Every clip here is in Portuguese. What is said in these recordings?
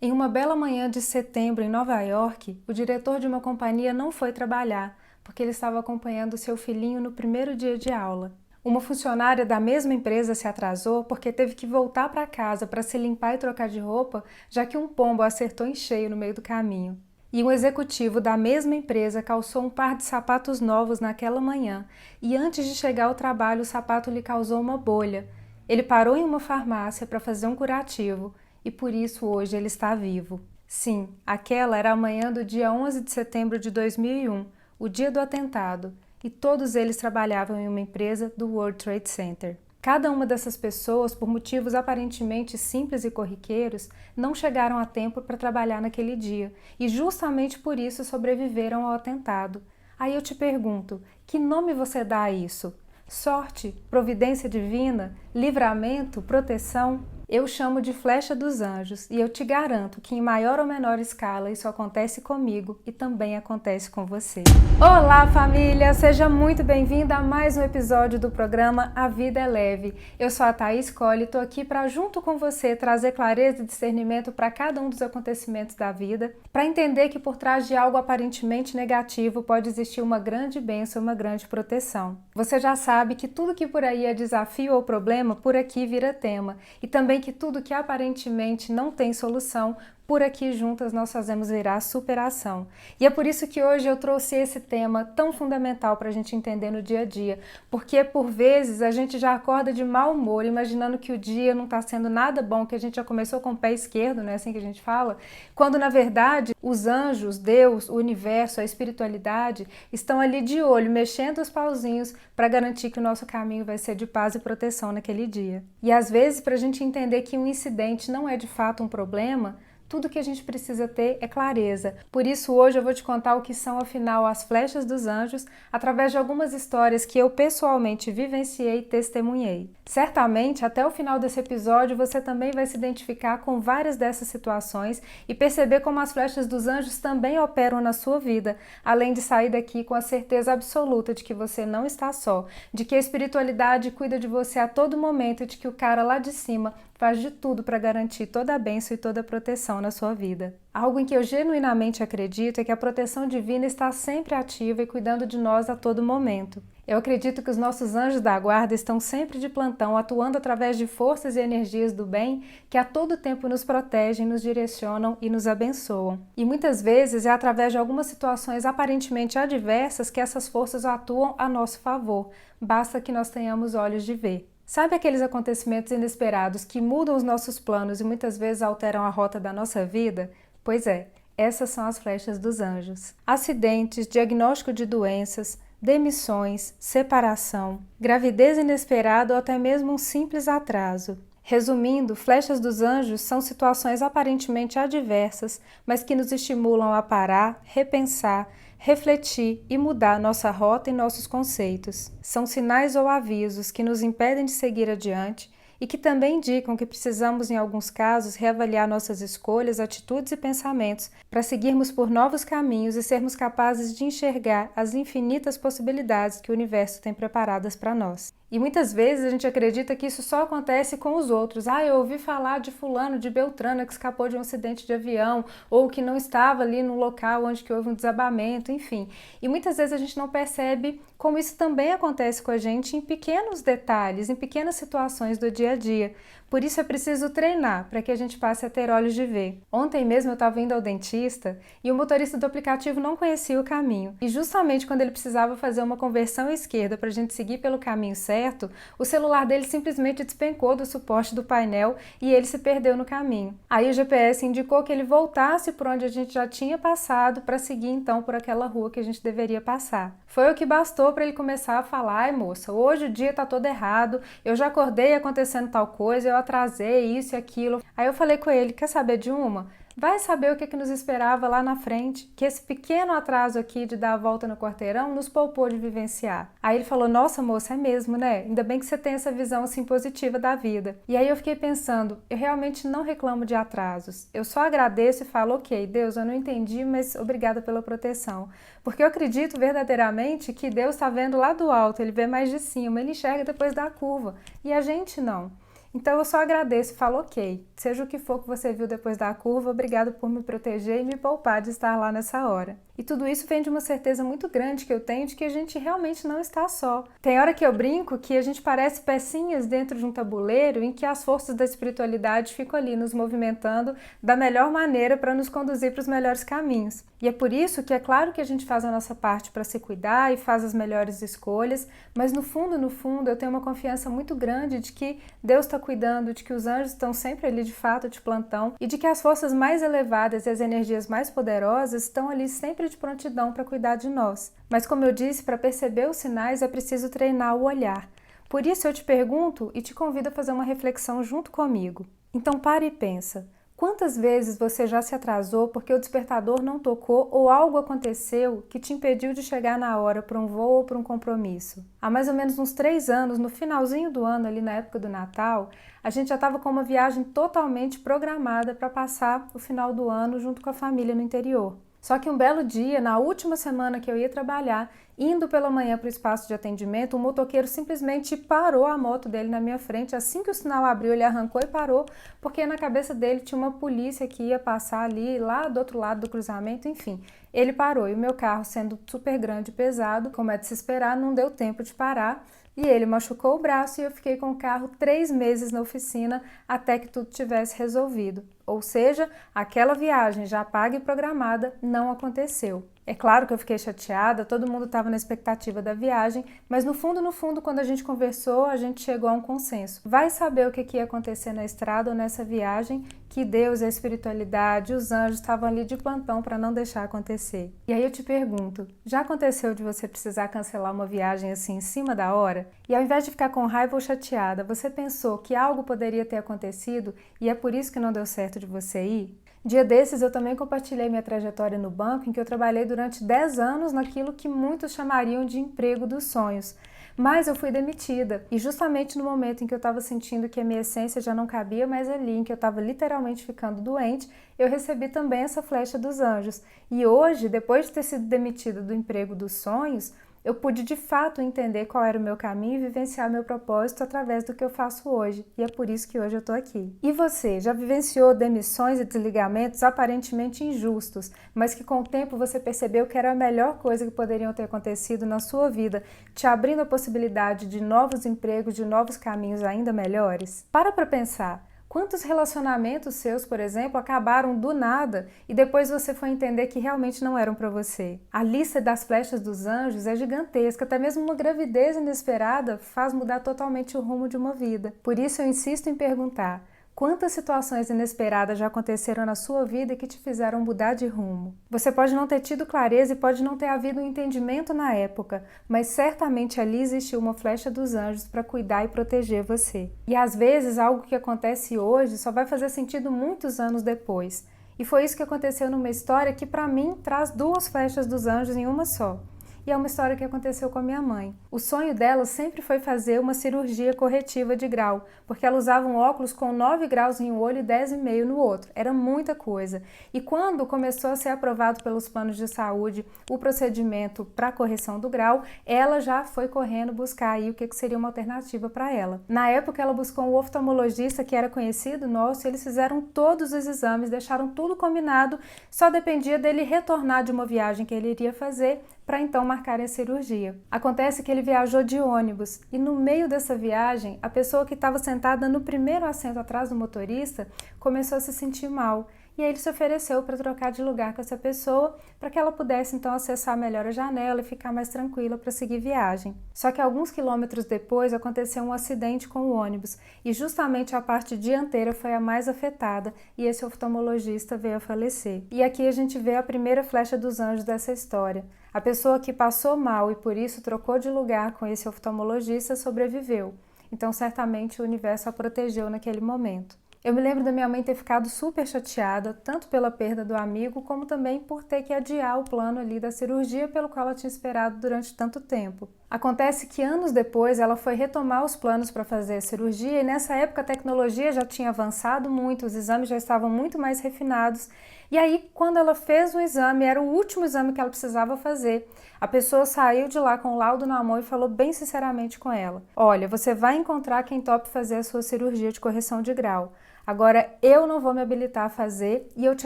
Em uma bela manhã de setembro em Nova York, o diretor de uma companhia não foi trabalhar, porque ele estava acompanhando seu filhinho no primeiro dia de aula. Uma funcionária da mesma empresa se atrasou porque teve que voltar para casa para se limpar e trocar de roupa, já que um pombo a acertou em cheio no meio do caminho. E um executivo da mesma empresa calçou um par de sapatos novos naquela manhã, e antes de chegar ao trabalho o sapato lhe causou uma bolha. Ele parou em uma farmácia para fazer um curativo, e por isso hoje ele está vivo. Sim, aquela era a manhã do dia 11 de setembro de 2001, o dia do atentado, e todos eles trabalhavam em uma empresa do World Trade Center. Cada uma dessas pessoas, por motivos aparentemente simples e corriqueiros, não chegaram a tempo para trabalhar naquele dia, e justamente por isso sobreviveram ao atentado. Aí eu te pergunto, que nome você dá a isso? Sorte? Providência divina? Livramento? Proteção? Eu chamo de flecha dos anjos e eu te garanto que em maior ou menor escala isso acontece comigo e também acontece com você. Olá família, seja muito bem-vinda a mais um episódio do programa A Vida é Leve. Eu sou a Thaís Colli e estou aqui para junto com você trazer clareza e discernimento para cada um dos acontecimentos da vida, para entender que por trás de algo aparentemente negativo pode existir uma grande bênção, uma grande proteção. Você já sabe que tudo que por aí é desafio ou problema, por aqui vira tema, e também que tudo que aparentemente não tem solução, por aqui juntas nós fazemos virar superação. E é por isso que hoje eu trouxe esse tema tão fundamental para a gente entender no dia a dia, porque por vezes a gente já acorda de mau humor, imaginando que o dia não está sendo nada bom, que a gente já começou com o pé esquerdo, não é assim que a gente fala? Quando na verdade os anjos, Deus, o universo, a espiritualidade estão ali de olho, mexendo os pauzinhos para garantir que o nosso caminho vai ser de paz e proteção naquele dia. E às vezes, para a gente entender que um incidente não é de fato um problema, tudo que a gente precisa ter é clareza. Por isso hoje eu vou te contar o que são afinal as flechas dos anjos, através de algumas histórias que eu pessoalmente vivenciei e testemunhei. Certamente, até o final desse episódio, você também vai se identificar com várias dessas situações e perceber como as flechas dos anjos também operam na sua vida, além de sair daqui com a certeza absoluta de que você não está só, de que a espiritualidade cuida de você a todo momento e de que o cara lá de cima faz de tudo para garantir toda a bênção e toda a proteção na sua vida. Algo em que eu genuinamente acredito é que a proteção divina está sempre ativa e cuidando de nós a todo momento. Eu acredito que os nossos anjos da guarda estão sempre de plantão, atuando através de forças e energias do bem que a todo tempo nos protegem, nos direcionam e nos abençoam. E muitas vezes é através de algumas situações aparentemente adversas que essas forças atuam a nosso favor, basta que nós tenhamos olhos de ver. Sabe aqueles acontecimentos inesperados que mudam os nossos planos e muitas vezes alteram a rota da nossa vida? Pois é, essas são as flechas dos anjos. Acidentes, diagnóstico de doenças, demissões, separação, gravidez inesperada ou até mesmo um simples atraso. Resumindo, flechas dos anjos são situações aparentemente adversas, mas que nos estimulam a parar, repensar, refletir e mudar nossa rota e nossos conceitos. São sinais ou avisos que nos impedem de seguir adiante e que também indicam que precisamos, em alguns casos, reavaliar nossas escolhas, atitudes e pensamentos para seguirmos por novos caminhos e sermos capazes de enxergar as infinitas possibilidades que o universo tem preparadas para nós. E muitas vezes a gente acredita que isso só acontece com os outros. Eu ouvi falar de fulano, de Beltrana que escapou de um acidente de avião ou que não estava ali no local onde que houve um desabamento, enfim. E muitas vezes a gente não percebe como isso também acontece com a gente em pequenos detalhes, em pequenas situações do dia a dia. Por isso é preciso treinar para que a gente passe a ter olhos de ver. Ontem mesmo eu estava indo ao dentista e o motorista do aplicativo não conhecia o caminho. E justamente quando ele precisava fazer uma conversão à esquerda para a gente seguir pelo caminho certo, o celular dele simplesmente despencou do suporte do painel e ele se perdeu no caminho. Aí o GPS indicou que ele voltasse por onde a gente já tinha passado para seguir então por aquela rua que a gente deveria passar. Foi o que bastou para ele começar a falar: ai moça, hoje o dia tá todo errado, eu já acordei acontecendo tal coisa, eu atrasei isso e aquilo. Aí eu falei com ele: quer saber de uma? Vai saber o que nos esperava lá na frente, que esse pequeno atraso aqui de dar a volta no quarteirão nos poupou de vivenciar. Aí ele falou: nossa moça, é mesmo, né? Ainda bem que você tem essa visão assim positiva da vida. E aí eu fiquei pensando, eu realmente não reclamo de atrasos. Eu só agradeço e falo: ok, Deus, eu não entendi, mas obrigada pela proteção. Porque eu acredito verdadeiramente que Deus está vendo lá do alto, Ele vê mais de cima, Ele enxerga depois da curva. E a gente não. Então eu só agradeço e falo ok, seja o que for que você viu depois da curva, obrigado por me proteger e me poupar de estar lá nessa hora. E tudo isso vem de uma certeza muito grande que eu tenho de que a gente realmente não está só. Tem hora que eu brinco que a gente parece pecinhas dentro de um tabuleiro em que as forças da espiritualidade ficam ali nos movimentando da melhor maneira para nos conduzir para os melhores caminhos. E é por isso que é claro que a gente faz a nossa parte para se cuidar e faz as melhores escolhas, mas no fundo, eu tenho uma confiança muito grande de que Deus está cuidando, de que os anjos estão sempre ali de fato de plantão e de que as forças mais elevadas e as energias mais poderosas estão ali sempre de prontidão para cuidar de nós. Mas como eu disse, para perceber os sinais é preciso treinar o olhar. Por isso eu te pergunto e te convido a fazer uma reflexão junto comigo. Então pare e pensa. Quantas vezes você já se atrasou porque o despertador não tocou ou algo aconteceu que te impediu de chegar na hora para um voo ou para um compromisso? Há mais ou menos uns 3 anos, no finalzinho do ano, ali na época do Natal, a gente já estava com uma viagem totalmente programada para passar o final do ano junto com a família no interior. Só que um belo dia, na última semana que eu ia trabalhar, indo pela manhã para o espaço de atendimento, o motoqueiro simplesmente parou a moto dele na minha frente. Assim que o sinal abriu, ele arrancou e parou, porque na cabeça dele tinha uma polícia que ia passar ali, lá do outro lado do cruzamento, enfim. Ele parou e o meu carro, sendo super grande e pesado, como é de se esperar, não deu tempo de parar. E ele machucou o braço e eu fiquei com o carro 3 meses na oficina até que tudo tivesse resolvido. Ou seja, aquela viagem já paga e programada não aconteceu. É claro que eu fiquei chateada, todo mundo estava na expectativa da viagem, mas no fundo, quando a gente conversou, a gente chegou a um consenso. Vai saber o que ia acontecer na estrada ou nessa viagem, que Deus, a espiritualidade, os anjos estavam ali de plantão para não deixar acontecer. E aí eu te pergunto, já aconteceu de você precisar cancelar uma viagem assim em cima da hora? E ao invés de ficar com raiva ou chateada, você pensou que algo poderia ter acontecido e é por isso que não deu certo de você ir? Dia desses eu também compartilhei minha trajetória no banco, em que eu trabalhei durante 10 anos naquilo que muitos chamariam de emprego dos sonhos. Mas eu fui demitida, e justamente no momento em que eu estava sentindo que a minha essência já não cabia mais ali, em que eu estava literalmente ficando doente, eu recebi também essa flecha dos anjos. E hoje, depois de ter sido demitida do emprego dos sonhos, eu pude de fato entender qual era o meu caminho e vivenciar meu propósito através do que eu faço hoje. E é por isso que hoje eu estou aqui. E você, já vivenciou demissões e desligamentos aparentemente injustos, mas que com o tempo você percebeu que era a melhor coisa que poderiam ter acontecido na sua vida, te abrindo a possibilidade de novos empregos, de novos caminhos ainda melhores? Para pensar. Quantos relacionamentos seus, por exemplo, acabaram do nada e depois você foi entender que realmente não eram para você? A lista das flechas dos anjos é gigantesca, até mesmo uma gravidez inesperada faz mudar totalmente o rumo de uma vida. Por isso eu insisto em perguntar: quantas situações inesperadas já aconteceram na sua vida que te fizeram mudar de rumo? Você pode não ter tido clareza e pode não ter havido um entendimento na época, mas certamente ali existiu uma flecha dos anjos para cuidar e proteger você. E às vezes algo que acontece hoje só vai fazer sentido muitos anos depois. E foi isso que aconteceu numa história que para mim traz 2 flechas dos anjos em uma só. E é uma história que aconteceu com a minha mãe. O sonho dela sempre foi fazer uma cirurgia corretiva de grau, porque ela usava um óculos com 9 graus em um olho e 10,5 no outro. Era muita coisa. E quando começou a ser aprovado pelos planos de saúde o procedimento para correção do grau, ela já foi correndo buscar aí o que seria uma alternativa para ela. Na época, ela buscou um oftalmologista que era conhecido nosso, e eles fizeram todos os exames, deixaram tudo combinado, só dependia dele retornar de uma viagem que ele iria fazer para então marcar a cirurgia. Acontece que ele viajou de ônibus e no meio dessa viagem, a pessoa que estava sentada no primeiro assento atrás do motorista começou a se sentir mal. E aí ele se ofereceu para trocar de lugar com essa pessoa para que ela pudesse então acessar melhor a janela e ficar mais tranquila para seguir viagem. Só que alguns quilômetros depois aconteceu um acidente com o ônibus e justamente a parte dianteira foi a mais afetada e esse oftalmologista veio a falecer. E aqui a gente vê a primeira flecha dos anjos dessa história. A pessoa que passou mal e por isso trocou de lugar com esse oftalmologista sobreviveu. Então certamente o universo a protegeu naquele momento. Eu me lembro da minha mãe ter ficado super chateada, tanto pela perda do amigo, como também por ter que adiar o plano ali da cirurgia pelo qual ela tinha esperado durante tanto tempo. Acontece que anos depois ela foi retomar os planos para fazer a cirurgia e nessa época a tecnologia já tinha avançado muito, os exames já estavam muito mais refinados. E aí, quando ela fez o exame, era o último exame que ela precisava fazer. A pessoa saiu de lá com o laudo na mão e falou bem sinceramente com ela: olha, você vai encontrar quem tope fazer a sua cirurgia de correção de grau. Agora, eu não vou me habilitar a fazer e eu te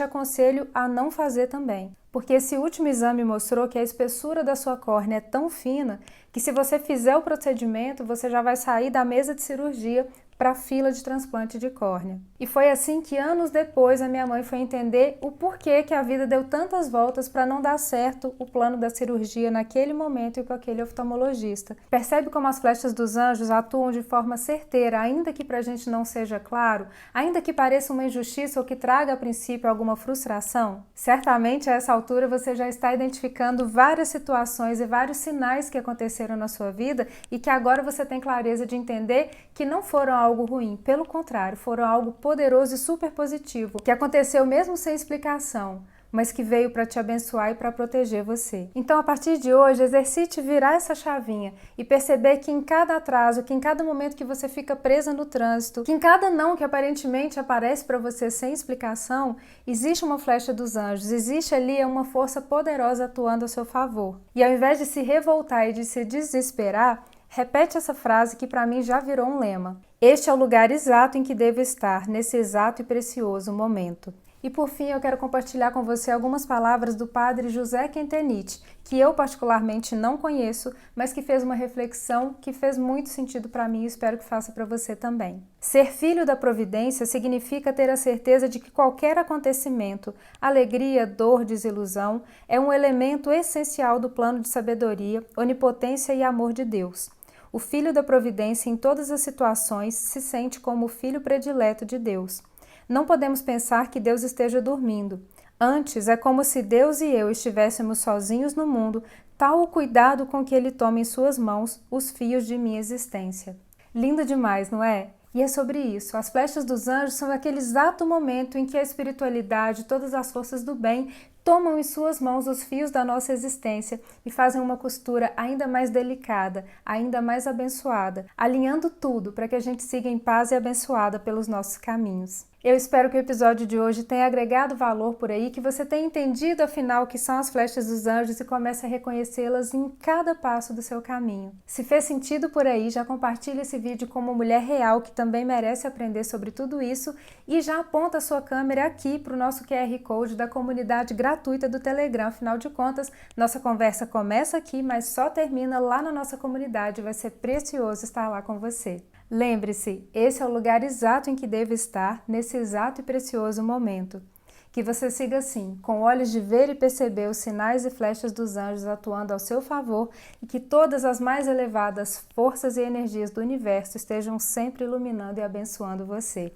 aconselho a não fazer também. Porque esse último exame mostrou que a espessura da sua córnea é tão fina que se você fizer o procedimento, você já vai sair da mesa de cirurgia para a fila de transplante de córnea. E foi assim que anos depois a minha mãe foi entender o porquê que a vida deu tantas voltas para não dar certo o plano da cirurgia naquele momento e com aquele oftalmologista. Percebe como as flechas dos anjos atuam de forma certeira, ainda que para a gente não seja claro, ainda que pareça uma injustiça ou que traga a princípio alguma frustração? Certamente a essa altura você já está identificando várias situações e vários sinais que aconteceram na sua vida e que agora você tem clareza de entender que não foram algo ruim, pelo contrário, foram algo poderoso e super positivo, que aconteceu mesmo sem explicação, mas que veio para te abençoar e para proteger você. Então, a partir de hoje, exercite virar essa chavinha e perceber que em cada atraso, que em cada momento que você fica presa no trânsito, que em cada não que aparentemente aparece para você sem explicação, existe uma flecha dos anjos, existe ali uma força poderosa atuando a seu favor. E ao invés de se revoltar e de se desesperar, repete essa frase que para mim já virou um lema. Este é o lugar exato em que devo estar, nesse exato e precioso momento. E por fim, eu quero compartilhar com você algumas palavras do padre José Quentenich, que eu particularmente não conheço, mas que fez uma reflexão que fez muito sentido para mim e espero que faça para você também. Ser filho da providência significa ter a certeza de que qualquer acontecimento, alegria, dor, desilusão, é um elemento essencial do plano de sabedoria, onipotência e amor de Deus. O filho da providência, em todas as situações, se sente como o filho predileto de Deus. Não podemos pensar que Deus esteja dormindo. Antes, é como se Deus e eu estivéssemos sozinhos no mundo, tal o cuidado com que Ele toma em suas mãos os fios de minha existência. Lindo demais, não é? E é sobre isso. As flechas dos anjos são aquele exato momento em que a espiritualidade, todas as forças do bem, tomam em suas mãos os fios da nossa existência e fazem uma costura ainda mais delicada, ainda mais abençoada, alinhando tudo para que a gente siga em paz e abençoada pelos nossos caminhos. Eu espero que o episódio de hoje tenha agregado valor por aí, que você tenha entendido afinal o que são as flechas dos anjos e comece a reconhecê-las em cada passo do seu caminho. Se fez sentido por aí, já compartilhe esse vídeo com uma mulher real que também merece aprender sobre tudo isso e já aponta a sua câmera aqui para o nosso QR Code da comunidade gratuita do Telegram. Afinal de contas, nossa conversa começa aqui, mas só termina lá na nossa comunidade. Vai ser precioso estar lá com você. Lembre-se, esse é o lugar exato em que deve estar, nesse exato e precioso momento. Que você siga assim, com olhos de ver e perceber os sinais e flechas dos anjos atuando ao seu favor e que todas as mais elevadas forças e energias do universo estejam sempre iluminando e abençoando você.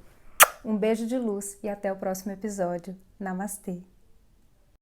Um beijo de luz e até o próximo episódio. Namastê!